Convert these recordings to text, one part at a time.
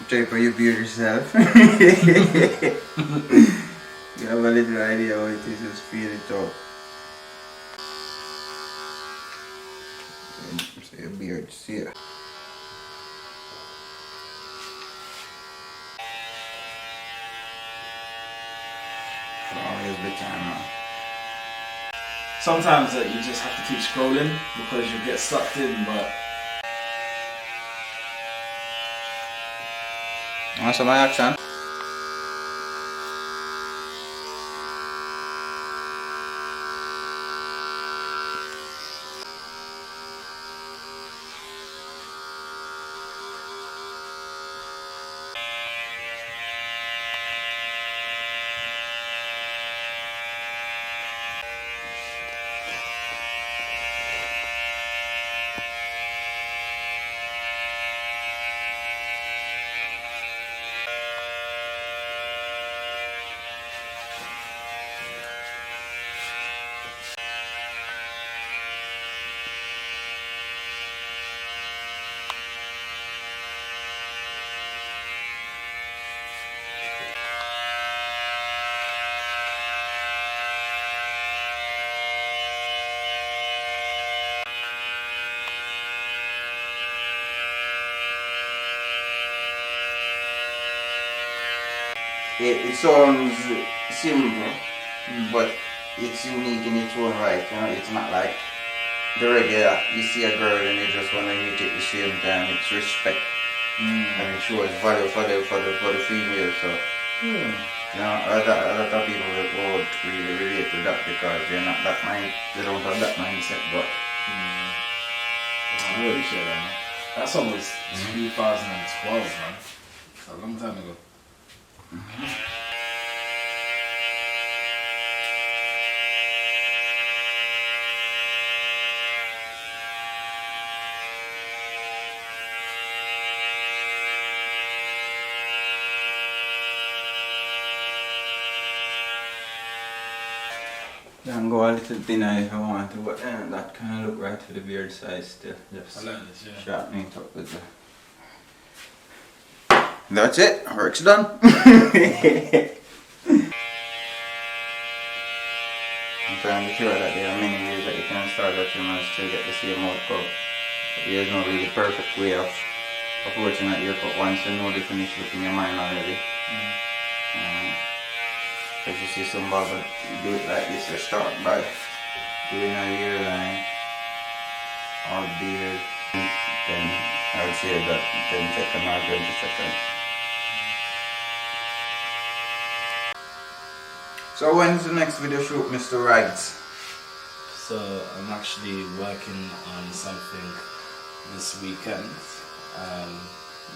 Try for your beard yourself. You have a little idea how it is, just feel it out. So your beard, see it. Always be time now. Sometimes you just have to keep scrolling because you get sucked in, but want some action? It sounds simple, but it's unique in its own right. You know, it's not like the regular. You see a girl and you just want to hit it at the same time. It's respect, and it shows value for the female. So you know, a lot of people would really relate to that because they're not that mind. They don't have that mindset, but. I really share that, man. That song was 2012, man. It's a long time ago. You can go a little thinner if you want to, but that kind of look right for the beard size still. Just I like this, yeah. sharpen it up with the... That's it, work's done. I'm trying to be sure that there are many ways that you can start your trim and still get the same outcome. But there's no really perfect way of approaching that haircut once you know the finish look in your mind already. Because you see some barber do it like this, they start by doing a hairline or beard, then I would say that 10 seconds or 20 seconds. So when's the next video shoot, Mr. Ridez? So I'm actually working on something this weekend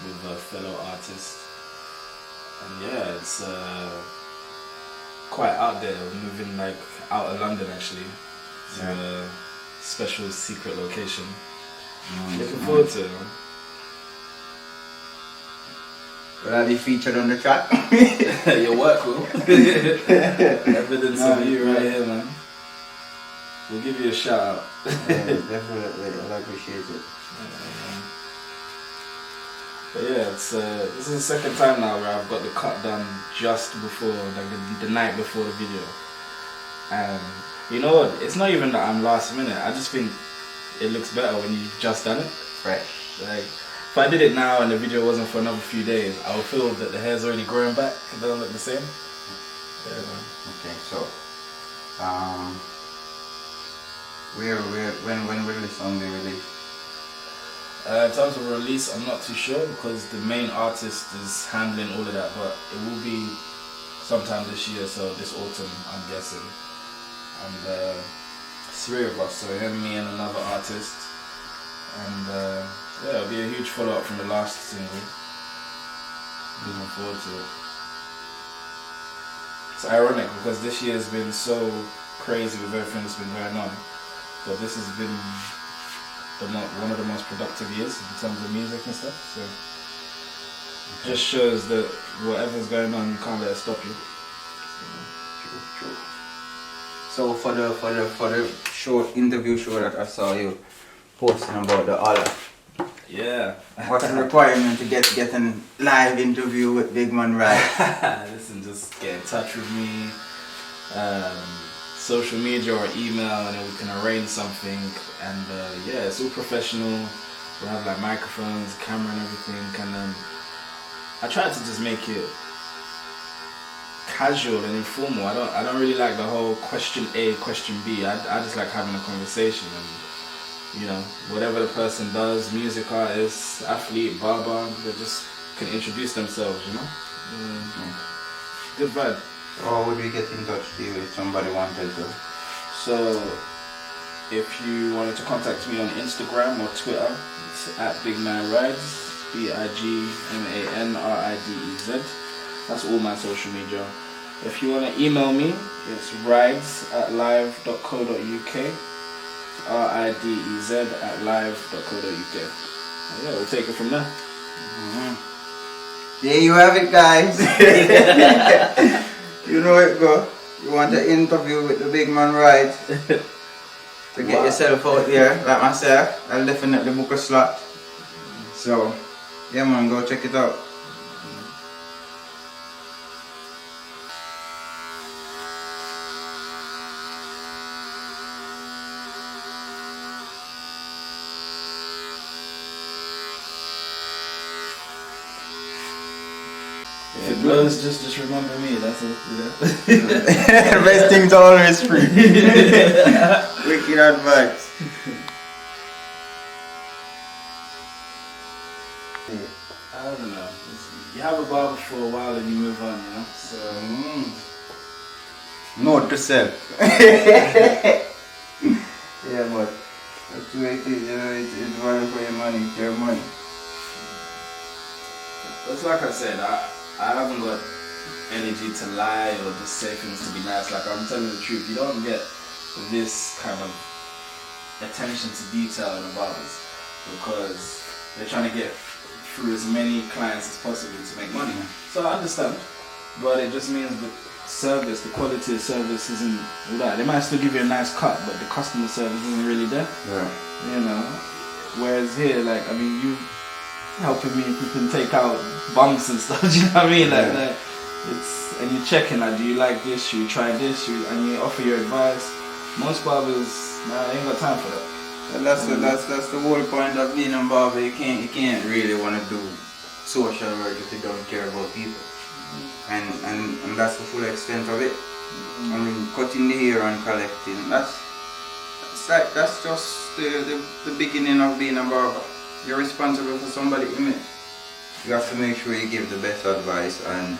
with a fellow artist, and yeah, it's quite out there. We're moving like out of London actually to a special secret location. Looking forward to it, man. Will I be featured on the track? Your work will. Evidence of you right here, man. We'll give you a shout out. Definitely, I appreciate it. But yeah, it's this is the second time now where I've got the cut done just before, like the night before the video. And you know what? It's not even that I'm last minute. I just think it looks better when you've just done it. Right. Like, if I did it now and the video wasn't for another few days, I would feel that the hair's already growing back. It doesn't look the same. Yeah, man. Okay, so when will this song be released? In terms of release, I'm not too sure because the main artist is handling all of that, but it will be sometime this year, so this autumn, I'm guessing. And 3 of us, so him, me, and another artist. And yeah, it'll be a huge follow-up from the last single. Looking forward to it. It's ironic because this year has been so crazy with everything that's been going on, but this has been one of the most productive years in terms of music and stuff. So Just shows that whatever's going on, you can't let it stop you. True. So for the short interview show that I saw you posting about the other. Yeah. What's the requirement to get a live interview with Big Man Ridez? Listen, just get in touch with me. Social media or email, and then we can arrange something. And yeah, it's all professional. We have like microphones, camera, and everything. And I try to just make it casual and informal. I don't really like the whole question A, question B. I just like having a conversation, and you know, whatever the person does, music artist, athlete, barber, they just can introduce themselves, you know. Good vibe. Or would we get in touch with you if somebody wanted to? So if you wanted to contact me on Instagram or Twitter, it's at BigManRidez, BigManRidez. That's all my social media. If you want to email me, it's ridez@live.co.uk, ridez@live.co.uk. Yeah, we'll take it from there. There you have it, guys. You know it go. You want an interview with the Big Man Ridez to get yourself out there, like myself, I'll definitely book a slot. So, yeah man, go check it out. If it blows, just remember me. That's it. Best thing's always free. Wicked advice. I don't know. You have a barber for a while and you move on, you know. So Note to self. Yeah, but that's the way it is. You know, it's running for your money. It's your money. That's like I said. I haven't got energy to lie or just say things to be nice. Like I'm telling the truth, you don't get this kind of attention to detail in the barbers because they're trying to get through as many clients as possible to make money. So I understand, but it just means the service, the quality of service isn't all that. They might still give you a nice cut, but the customer service isn't really there. Yeah. You know, whereas here, like, I mean, you helping me if you can take out bumps and stuff, do you know what I mean? Like, it's, and you're checking, like, do you like this, should you try this, and you offer your advice. Most barbers, nah, I ain't got time for that. And that's the whole point of being a barber. You can't really want to do social work if you don't care about people. And that's the full extent of it. I mean, cutting the hair and collecting, that's just the beginning of being a barber. You're responsible for somebody's image. You have to make sure you give the best advice and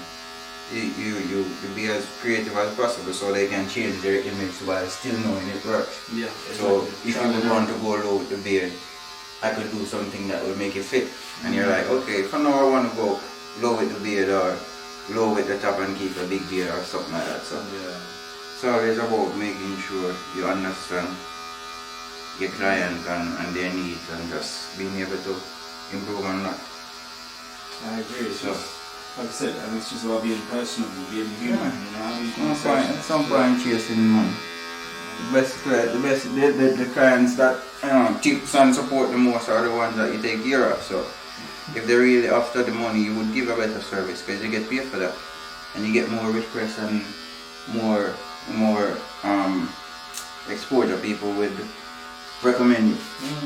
you be as creative as possible so they can change their image while still knowing it works. Yeah. So if you would want to go low with the beard, I could do something that would make it fit. And you're like, okay, for now I want to go low with the beard or low with the top and keep a big beard or something like that. So it's always about making sure you understand your client and their needs and just being able to improve on that. I agree. It's So, just, like I said, I mean, it's just about being personal, being human. You know, at some point chasing money. The clients that tips and support the most are the ones that you take care of. So if they're really after the money, you would give a better service because you get paid for that, and you get more requests and more exposure. People would recommend you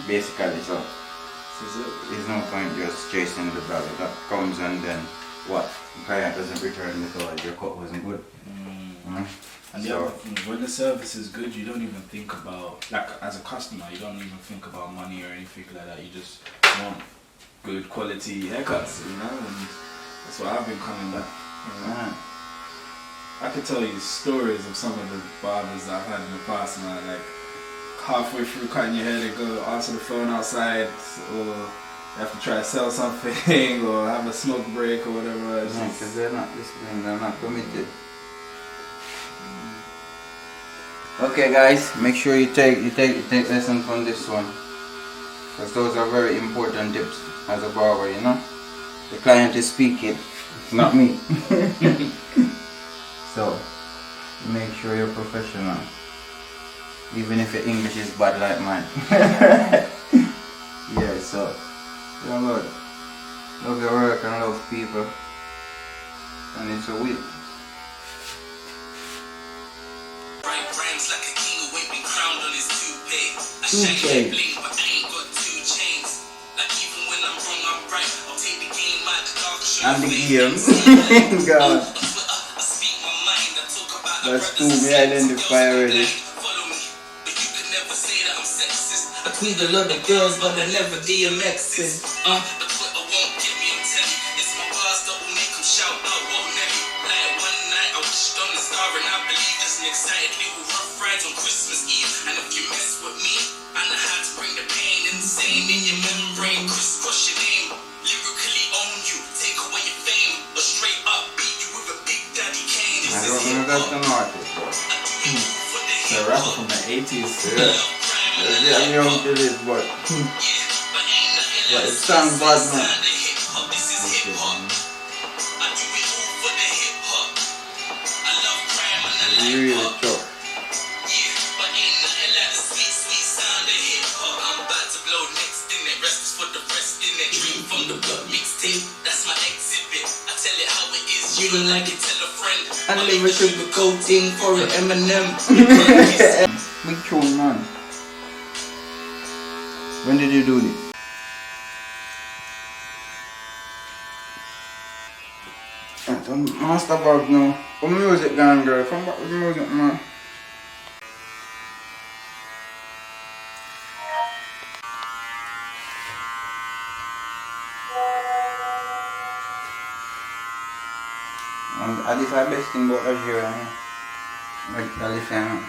basically. So there's no point just chasing the dollar that comes and then what? The client doesn't return because your cut wasn't good. And the other thing, when the service is good, you don't even think about, like as a customer, you don't even think about money or anything like that. You just want good quality haircuts, you know, and that's what I've been coming back. You know? I could tell you stories of some of the barbers that I've had in the past, man. Like halfway through cutting your hair, they go answer the phone outside, or you have to try to sell something, or have a smoke break or whatever. Because they're not listening, they're not committed. Okay guys, make sure you take lesson from this one, because those are very important tips as a barber, you know. The client is speaking, not me. So, make sure you're professional. Even if your English is bad like mine. Yeah, so, yeah, Lord. Love your work and love people. And it's a will. Toupee. And the game. God. That's two me identify already. I plead the love of girls, but I never DMXing. Excited little rough rides on Christmas Eve. And if you mess with me, I know how to bring the pain insane in your membrane. Crisscross your name, lyrically own you, take away your fame, or straight up beat you with a big daddy cane. I don't know that's an artist. It's a rapper from the 80s. Yeah. I'm young to this, but it sounds bad, man. Really tough. You don't like it, tell a friend. I never sugarcoating for an Eminem. Big tune, man. When did you do this? Master bag now. Come music gone, girl. Come back with music, man. And this is the best thing about Algeria. Like Lithium.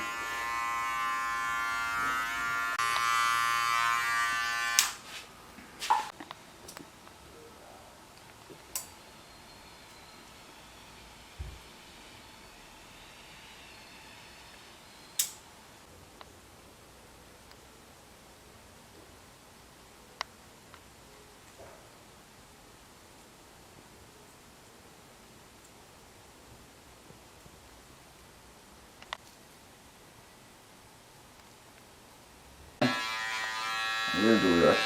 We'll do that.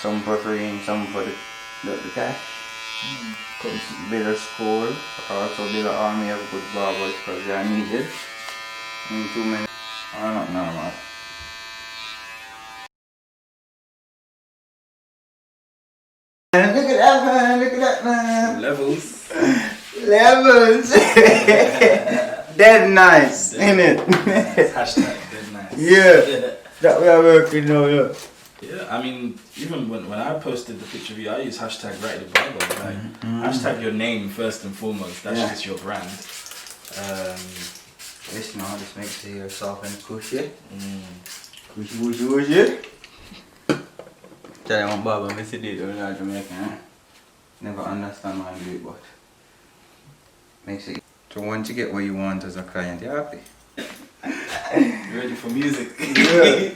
Some for free and some for the cash. Build a school, also build an army of good barbers because they are needed. And too many are not normal. Look at that, man! Look at that, man! Levels. Levels! Dead nice, innit? Hashtag dead nice. Yeah. That we are working now, yeah. Yeah, I mean, even when I posted the picture of you, I use hashtag Ratty The Barber. Like, hashtag your name first and foremost. That's just your brand. Listen, now this makes it soft and cushy. Cushy. Tell you one barber, I see it when I'm Jamaican. Never understand why I do it, but makes it. So once you get what you want as a client, you're happy. You ready for music? Yeah.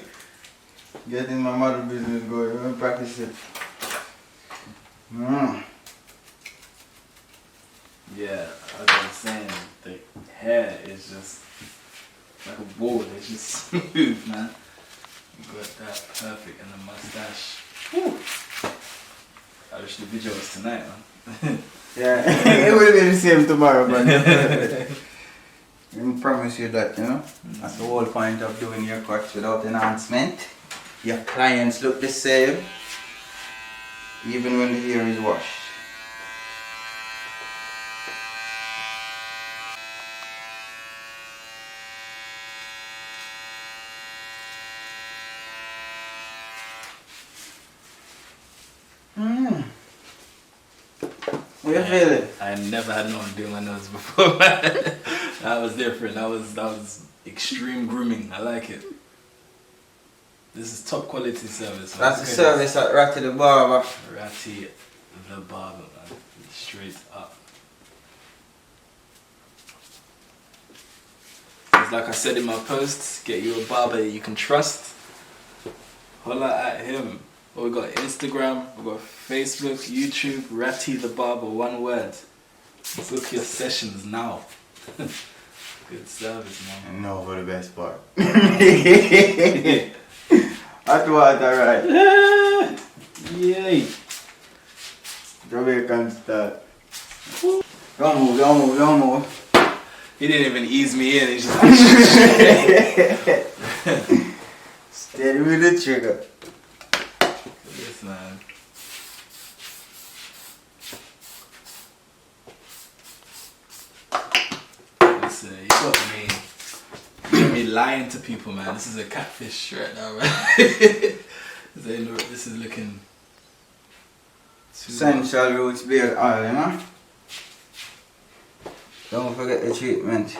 Getting my mother business going, I'm practice it. Yeah, as I was saying, the hair is just like a ball, it's just smooth, man. You got that perfect and the mustache. Whew. I wish the video was tonight, man. Yeah, it will be the same tomorrow, but I promise you that, you know. That's the whole point of doing your cuts without enhancement. Your clients look the same, even when the hair is washed. What you feeling? I never had no one doing my nose before. That was different. That was extreme grooming. I like it. This is top quality service. That's the service at Ratty The Barber. Ratty The Barber, man. Straight up. It's like I said in my post, get you a barber you can trust. Holla at him. Well, we got Instagram, we got Facebook, YouTube, Ratty The Barber, one word. Book your sessions now. Good service, man. No, for the best part. Hot water, right? Yay! Jamaican style. Don't move. He didn't even ease me in. He's just Steady with the trigger. Yes, man. Listen, you got me lying to people, man. This is a catfish right now, man. This is looking too Essential roots beard oil, you know? Don't forget the treatment.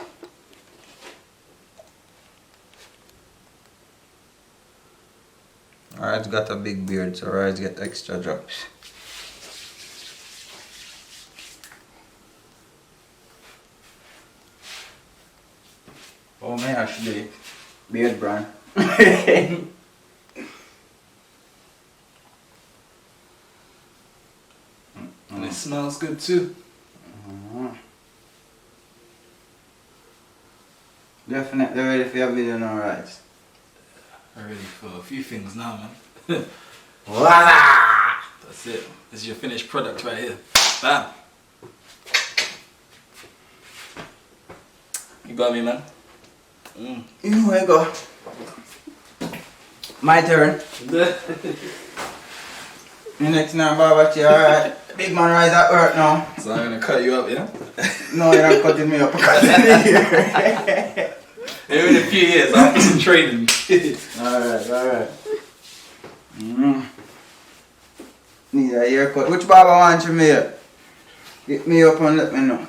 Alright, got a big beard, so alright, get extra drops. Oh man, actually, beard brand. And it smells good too. Definitely ready for your video now, right? I'm ready for a few things now, man. Voila! That's it. This is your finished product right here. Bam! You got me, man. You know where I go. My turn. The next now, barber chair, alright. Big man rise at work now. So I'm gonna cut you up, yeah? No, you're not cutting me up because Maybe in a few years, I'll do some training. Alright. Need a haircut. Which barber wants you, mate? Hit me up and let me know.